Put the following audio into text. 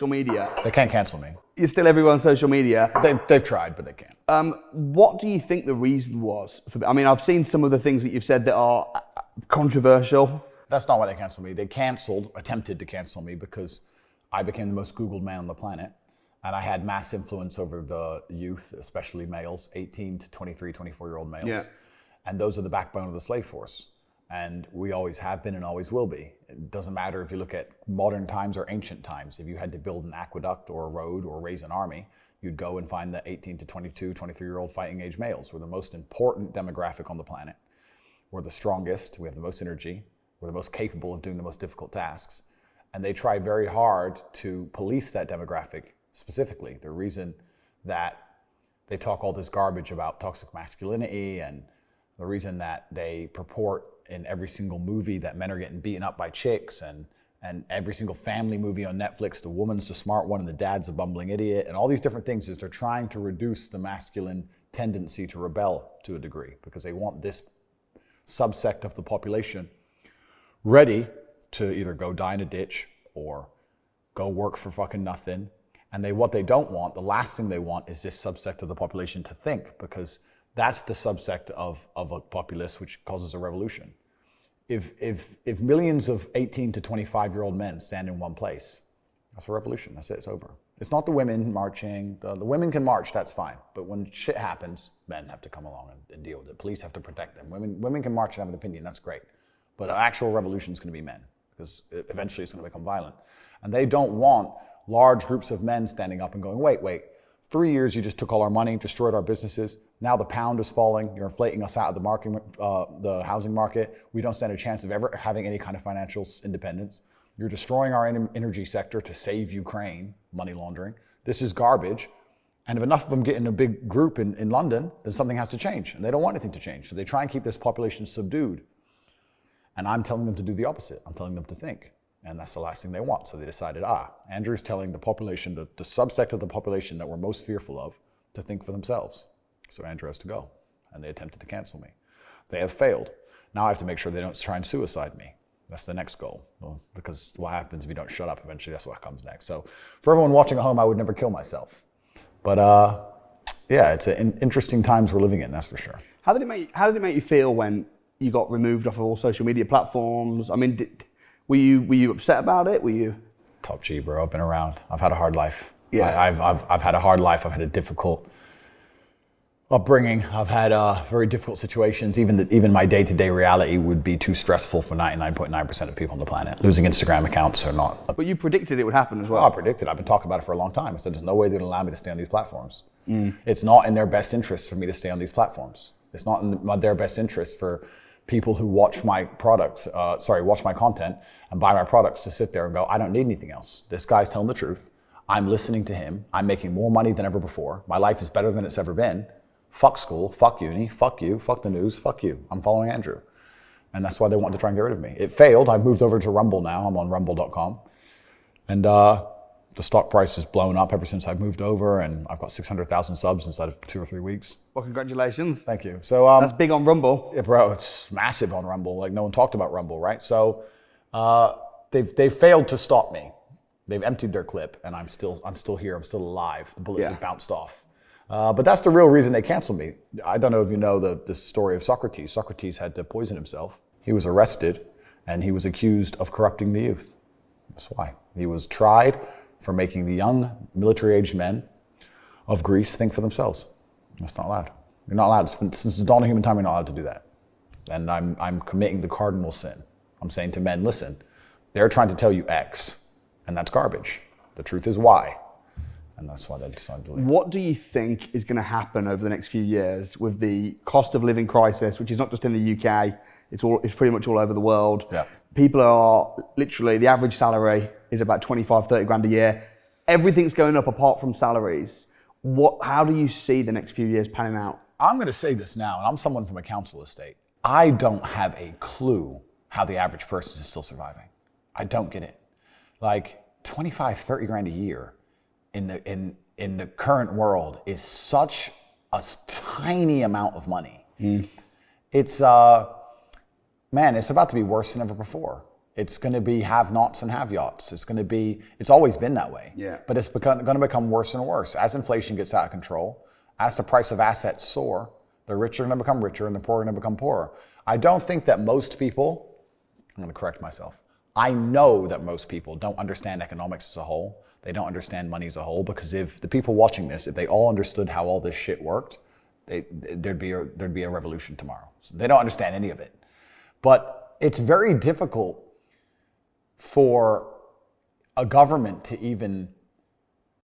social media. They can't cancel me. You're still everywhere on social media. They've tried, but they can't. What do you think the reason was? I mean, I've seen some of the things that you've said that are controversial. That's not why they canceled me. They attempted to cancel me because I became the most Googled man on the planet. And I had mass influence over the youth, especially males, 18 to 23, 24-year-old males. Yeah. And those are the backbone of the slave force. And we always have been and always will be. It doesn't matter if you look at modern times or ancient times. If you had to build an aqueduct or a road or raise an army, you'd go and find the 18 to 22, 23-year-old fighting age males. We're the most important demographic on the planet. We're the strongest, we have the most energy, we're the most capable of doing the most difficult tasks. And they try very hard to police that demographic specifically. The reason that they talk all this garbage about toxic masculinity, and the reason that they purport in every single movie that men are getting beaten up by chicks, and every single family movie on Netflix, the woman's the smart one and the dad's a bumbling idiot, and all these different things, is they're trying to reduce the masculine tendency to rebel to a degree, because they want this subsect of the population ready to either go die in a ditch or go work for fucking nothing. And what they don't want, the last thing they want, is this subsect of the population to think, because that's the subsect of a populace which causes a revolution. If millions of 18 to 25-year-old men stand in one place, that's a revolution. That's it. It's over. It's not the women marching. The women can march. That's fine. But when shit happens, men have to come along and deal with it. Police have to protect them. Women can march and have an opinion. That's great. But an actual revolution is going to be men, because eventually it's going to become violent. And they don't want large groups of men standing up and going, wait, 3 years you just took all our money, destroyed our businesses. Now the pound is falling. You're inflating us out of the housing market. We don't stand a chance of ever having any kind of financial independence. You're destroying our energy sector to save Ukraine, money laundering. This is garbage. And if enough of them get in a big group in London, then something has to change. And they don't want anything to change. So they try and keep this population subdued. And I'm telling them to do the opposite. I'm telling them to think. And that's the last thing they want. So they decided, Andrew's telling the population, the subsect of the population that we're most fearful of, to think for themselves. So Andrew has to go. And they attempted to cancel me. They have failed. Now I have to make sure they don't try and suicide me. That's the next goal. Well, because what happens if you don't shut up, eventually that's what comes next. So for everyone watching at home, I would never kill myself. But yeah, it's interesting times we're living in, that's for sure. How did it make you feel when you got removed off of all social media platforms? I mean, were you upset about it? Were you? Top G, bro. I've been around. I've had a hard life. Yeah. I've had a hard life. I've had a difficult upbringing. I've had very difficult situations. Even my day-to-day reality would be too stressful for 99.9% of people on the planet. Losing Instagram accounts or not. But you predicted it would happen as well. I predicted. I've been talking about it for a long time. I said there's no way they're going to allow me to stay on these platforms. It's not in their best interest for me to stay on these platforms. It's not in their best interest for people who watch my products, watch my content and buy my products to sit there and go, I don't need anything else. This guy's telling the truth. I'm listening to him. I'm making more money than ever before. My life is better than it's ever been. Fuck school, fuck uni, fuck you, fuck the news, fuck you. I'm following Andrew. And that's why they wanted to try and get rid of me. It failed. I've moved over to Rumble now. I'm on rumble.com. And the stock price has blown up ever since I've moved over, and I've got 600,000 subs inside of 2 or 3 weeks. Well, congratulations. Thank you. So that's big on Rumble. Yeah, bro, it's massive on Rumble. Like, no one talked about Rumble, right? So they've failed to stop me. They've emptied their clip, and I'm still here. I'm still alive. The bullets have bounced off. But that's the real reason they canceled me. I don't know if you know the story of Socrates. Socrates had to poison himself. He was arrested, and he was accused of corrupting the youth. That's why. He was tried for making the young military-aged men of Greece think for themselves. That's not allowed. You're not allowed. Since the dawn of human time, you're not allowed to do that. And I'm committing the cardinal sin. I'm saying to men, listen, they're trying to tell you X, and that's garbage. The truth is Y. And that's why they decided to leave. What do you think is going to happen over the next few years with the cost of living crisis, which is not just in the UK, it's pretty much all over the world. Yeah. People are literally, the average salary is about 25, 30 grand a year. Everything's going up apart from salaries. How do you see the next few years panning out? I'm going to say this now, and I'm someone from a council estate. I don't have a clue how the average person is still surviving. I don't get it. Like 25, 30 grand a year in the current world is such a tiny amount of money. It's, man, it's about to be worse than ever before. It's going to be have-nots and have-yots. It's always been that way. Yeah. But it's going to become worse and worse. As inflation gets out of control, as the price of assets soar, the rich are going to become richer and the poor are going to become poorer. I don't think that most people, I'm going to correct myself, I know that most people don't understand economics as a whole. They don't understand money as a whole, because if the people watching this, if they all understood how all this shit worked, there'd be a revolution tomorrow. So they don't understand any of it. But it's very difficult for a government to even